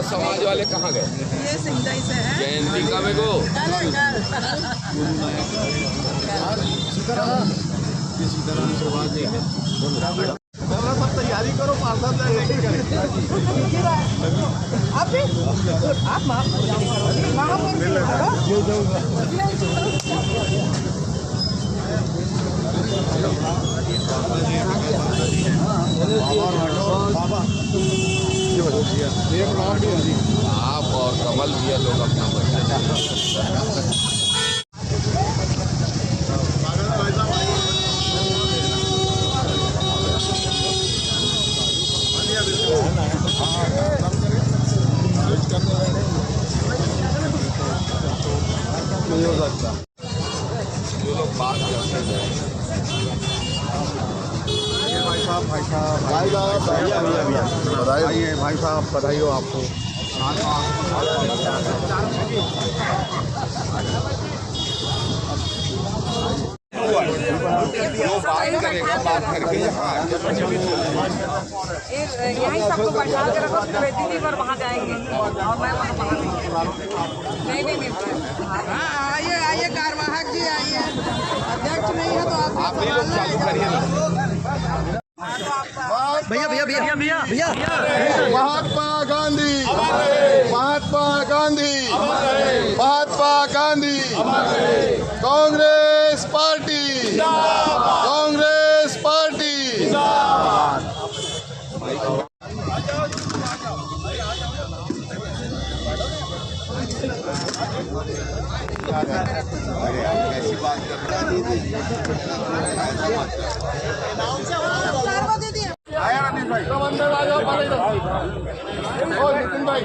आज समाज वाले कहाँ गए? ये सिंचाई से है। जयंती का मेरे को सब तैयारी करो, पार्सल आप और कमल भी लोग अपना नहीं हो सकता। जो लोग बात करते हैं भाई साहब बधाई भाई साहब, बधाई हो आपको। जो बात करेगा बात करके यहीं सबको बैठा के रखो, दीदी पर वहाँ जाएंगे और मैं वहाँ नहीं मिल पाएगा। आइए कार्यवाहक जी आइए, अध्यक्ष नहीं है तो आप ये लोग चालू करिए। भैया महात्मा गांधी, महात्मा गांधी, महात्मा गांधी, कांग्रेस पार्टी, कांग्रेस पार्टी। ऐसी बात नितिन भाई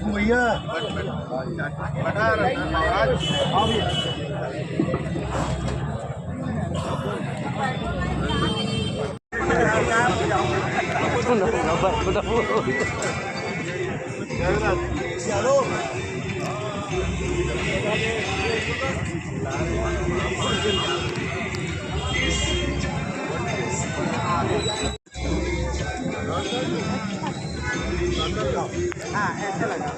भैया ऐसा लगा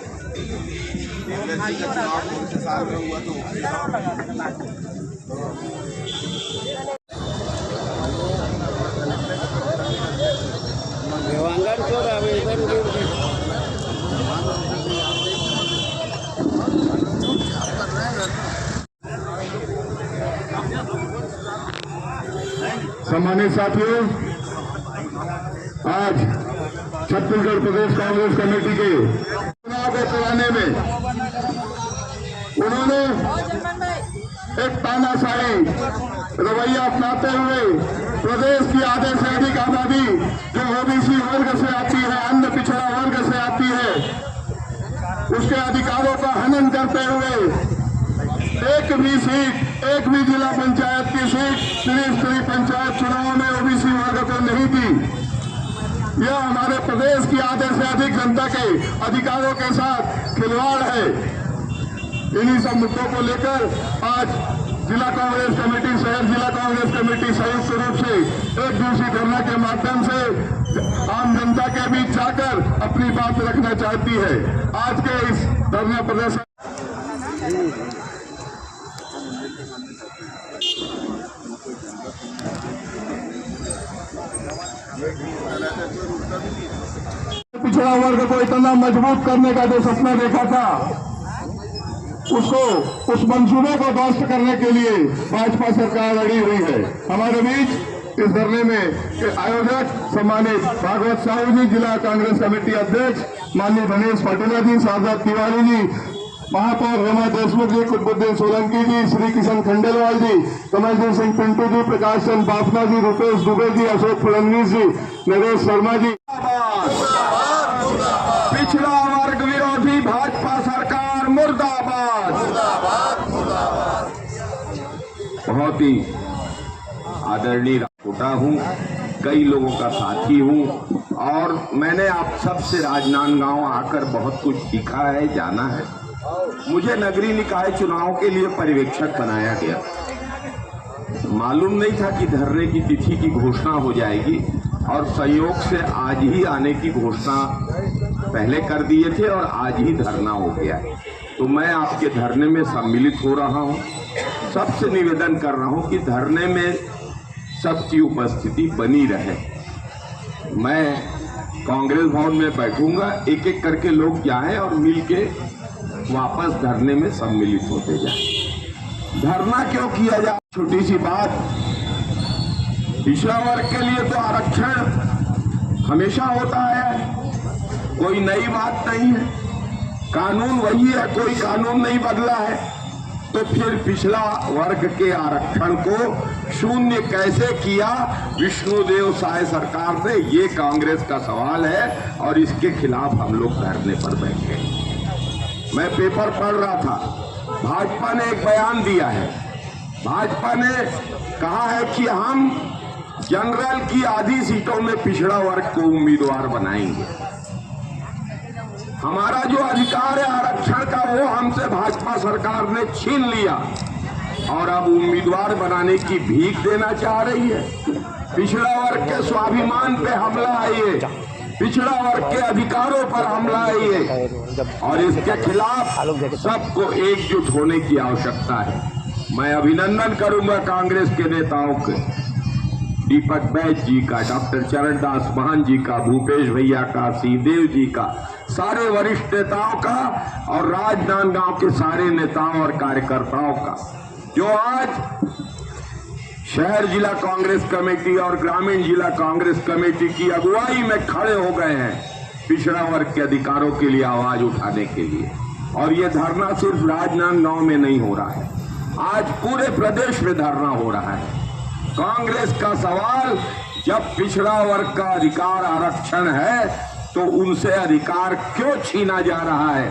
सम्मानित साथियों, आज छत्तीसगढ़ प्रदेश कांग्रेस कमेटी के चुनाव को कराने में उन्होंने एक तानाशाही रवैया अपनाते हुए प्रदेश की आधे से अधिक आबादी जो ओबीसी वर्ग से आती है, अन्य पिछड़ा वर्ग से आती है, उसके अधिकारों का हनन करते हुए एक भी सीट, एक भी जिला पंचायत की सीट त्रिस्तरीय पंचायत चुनाव में ओबीसी वर्ग को नहीं दी। यह हमारे प्रदेश की आधे से अधिक जनता के अधिकारों के साथ खिलवाड़ है। इन्हीं सब मुद्दों को लेकर आज जिला कांग्रेस कमेटी, शहर जिला कांग्रेस कमेटी संयुक्त रूप से एक दिवसीय धरना के माध्यम से आम जनता के बीच जाकर अपनी बात रखना चाहती है। आज के इस धरना प्रदर्शन पिछड़ा वर्ग को इतना मजबूत करने का जो सपना देखा था, उसको, उस मंसूबे को ध्वस्त करने के लिए भाजपा सरकार लड़ी हुई है। हमारे बीच इस धरने में आयोजक सम्मानित भागवत साहू जी, जिला कांग्रेस कमेटी अध्यक्ष माननीय धनेश पाटिला जी, शारदा तिवारी जी, महापौर हेमा देशमुख जी, कुतुबुद्दीन सोलंकी जी, श्री किशन खंडेलवाल जी, कमलजीत सिंह पिंटू जी, प्रकाश चंद बाफना जी, रुपेश दुबे जी, अशोक फडणवीस जी, नरेश शर्मा जी। पिछड़ा वर्ग विरोधी भाजपा सरकार मुर्दाबाद। बहुत ही आदरणीय कोटा हूँ, कई लोगों का साथी हूँ और मैंने आप सबसे राजनांदगांव आकर बहुत कुछ सीखा है, जाना है। मुझे नगरीय निकाय चुनाव के लिए पर्यवेक्षक बनाया गया। मालूम नहीं था कि धरने की तिथि की घोषणा हो जाएगी। और संयोग से आज ही आने की घोषणा पहले कर दिए थे और आज ही धरना हो गया है। तो मैं आपके धरने में सम्मिलित हो रहा हूं, सबसे निवेदन कर रहा हूं कि धरने में सबकी उपस्थिति बनी रहे। मैं कांग्रेस भवन में बैठूंगा, एक एक करके लोग जाएं और मिलके वापस धरने में सम्मिलित होते जाएं। धरना क्यों किया जाए? छोटी सी बात, पिछड़ा वर्ग के लिए तो आरक्षण हमेशा होता है, कोई नई बात नहीं है, कानून वही है, कोई कानून नहीं बदला है। तो फिर पिछड़ा वर्ग के आरक्षण को शून्य कैसे किया विष्णुदेव साय सरकार ने, ये कांग्रेस का सवाल है और इसके खिलाफ हम लोग धरने पर बैठे। मैं पेपर पढ़ रहा था, भाजपा ने एक बयान दिया है। भाजपा ने कहा है कि हम जनरल की आधी सीटों में पिछड़ा वर्ग को उम्मीदवार बनाएंगे। हमारा जो अधिकार है आरक्षण का वो हमसे भाजपा सरकार ने छीन लिया और अब उम्मीदवार बनाने की भीख देना चाह रही है। पिछड़ा वर्ग के स्वाभिमान पे हमला है ये, पिछड़ा वर्ग के अधिकारों पर हमला है ये, और इसके खिलाफ सबको एकजुट होने की आवश्यकता है। मैं अभिनंदन करूंगा कांग्रेस के नेताओं के, दीपक बैज जी का, डॉक्टर चरणदास महंत जी का, भूपेश भैया का, सिंहदेव जी का, सारे वरिष्ठ नेताओं का और राजनांदगांव के सारे नेताओं और कार्यकर्ताओं का, जो आज शहर जिला कांग्रेस कमेटी और ग्रामीण जिला कांग्रेस कमेटी की अगुवाई में खड़े हो गए हैं पिछड़ा वर्ग के अधिकारों के लिए आवाज उठाने के लिए। और ये धरना सिर्फ राजनांदगांव में नहीं हो रहा है, आज पूरे प्रदेश में धरना हो रहा है। कांग्रेस का सवाल, जब पिछड़ा वर्ग का अधिकार आरक्षण है तो उनसे अधिकार क्यों छीना जा रहा है,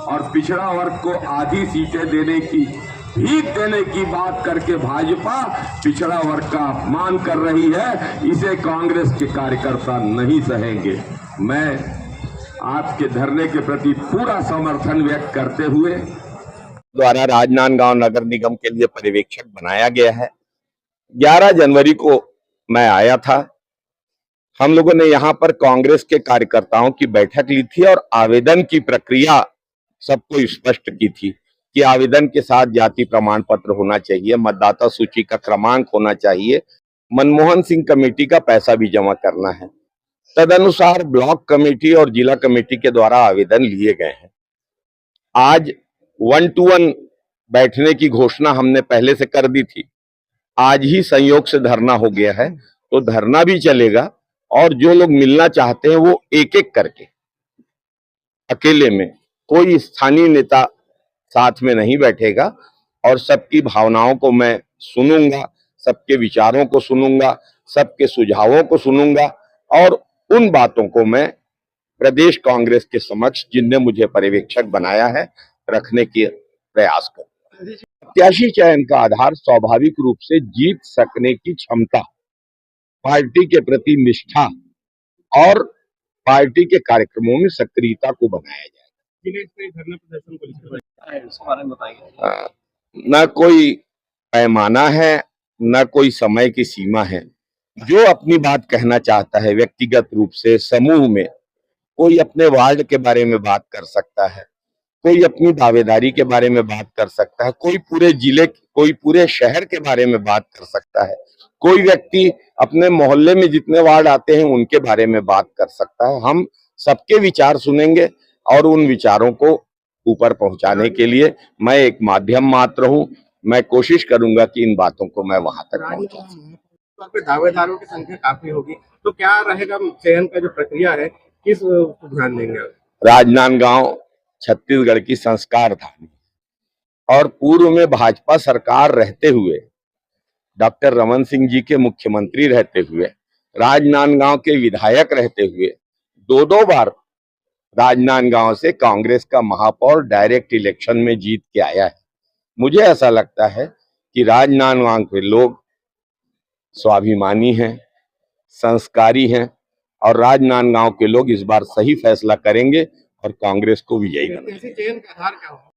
और पिछड़ा वर्ग को आधी सीटें देने की, भीख देने की बात करके भाजपा पिछड़ा वर्ग का अपमान कर रही है। इसे कांग्रेस के कार्यकर्ता नहीं सहेंगे। मैं आपके धरने के प्रति पूरा समर्थन व्यक्त करते हुए द्वारा राजनांदगांव नगर निगम के लिए पर्यवेक्षक बनाया गया है। 11 जनवरी को मैं आया था। हम लोगों ने यहाँ पर कांग्रेस के कार्यकर्ताओं की बैठक ली थी और आवेदन की प्रक्रिया सबको स्पष्ट की थी कि आवेदन के साथ जाति प्रमाण पत्र होना चाहिए, मतदाता सूची का क्रमांक होना चाहिए, मनमोहन सिंह कमेटी का पैसा भी जमा करना है। तदनुसार ब्लॉक कमेटी और जिला कमेटी के द्वारा आवेदन लिए गए हैं। आज 1-to-1 बैठने की घोषणा हमने पहले से कर दी थी, आज ही संयोग से धरना हो गया है, तो धरना भी चलेगा और जो लोग मिलना चाहते हैं वो एक एक करके, अकेले में, कोई स्थानीय नेता साथ में नहीं बैठेगा और सबकी भावनाओं को मैं सुनूंगा, सबके विचारों को सुनूंगा, सबके सुझावों को सुनूंगा और उन बातों को मैं प्रदेश कांग्रेस के समक्ष, जिनने मुझे पर्यवेक्षक बनाया है, रखने के प्रयास करूंगा। प्रत्याशी चयन का आधार स्वाभाविक रूप से जीत सकने की क्षमता, पार्टी के प्रति निष्ठा और पार्टी के कार्यक्रमों में सक्रियता को बनाया जाएगा। न कोई पैमाना है, न कोई समय की सीमा है। जो अपनी बात कहना चाहता है व्यक्तिगत रूप से, समूह में, कोई अपने वार्ड के बारे में बात कर सकता है, कोई अपनी दावेदारी के बारे में बात कर सकता है, कोई पूरे जिले, कोई पूरे शहर के बारे में बात कर सकता है, कोई व्यक्ति अपने मोहल्ले में जितने वार्ड आते हैं उनके बारे में बात कर सकता है। हम सबके विचार सुनेंगे और उन विचारों को ऊपर पहुंचाने के लिए मैं एक माध्यम मात्र हूं। मैं कोशिश करूंगा कि इन बातों को मैं वहां तक पहुंचाऊं। दावेदारों की संख्या काफी होगी, तो क्या रहेगा चयन का जो प्रक्रिया है, किस ध्यान देंगे? राजनांदगांव छत्तीसगढ़ की संस्कार धानी और पूर्व में भाजपा सरकार रहते हुए, डॉक्टर रमन सिंह जी के मुख्यमंत्री रहते हुए, राजनांदगांव के विधायक रहते हुए 2-2 बार राजनांदगांव से कांग्रेस का महापौर डायरेक्ट इलेक्शन में जीत के आया है। मुझे ऐसा लगता है कि राजनांदगांव के लोग स्वाभिमानी हैं, संस्कारी हैं और राजनांदगांव के लोग इस बार सही फैसला करेंगे और कांग्रेस को विजयी करेंगे। चयन का आधार क्या होगा?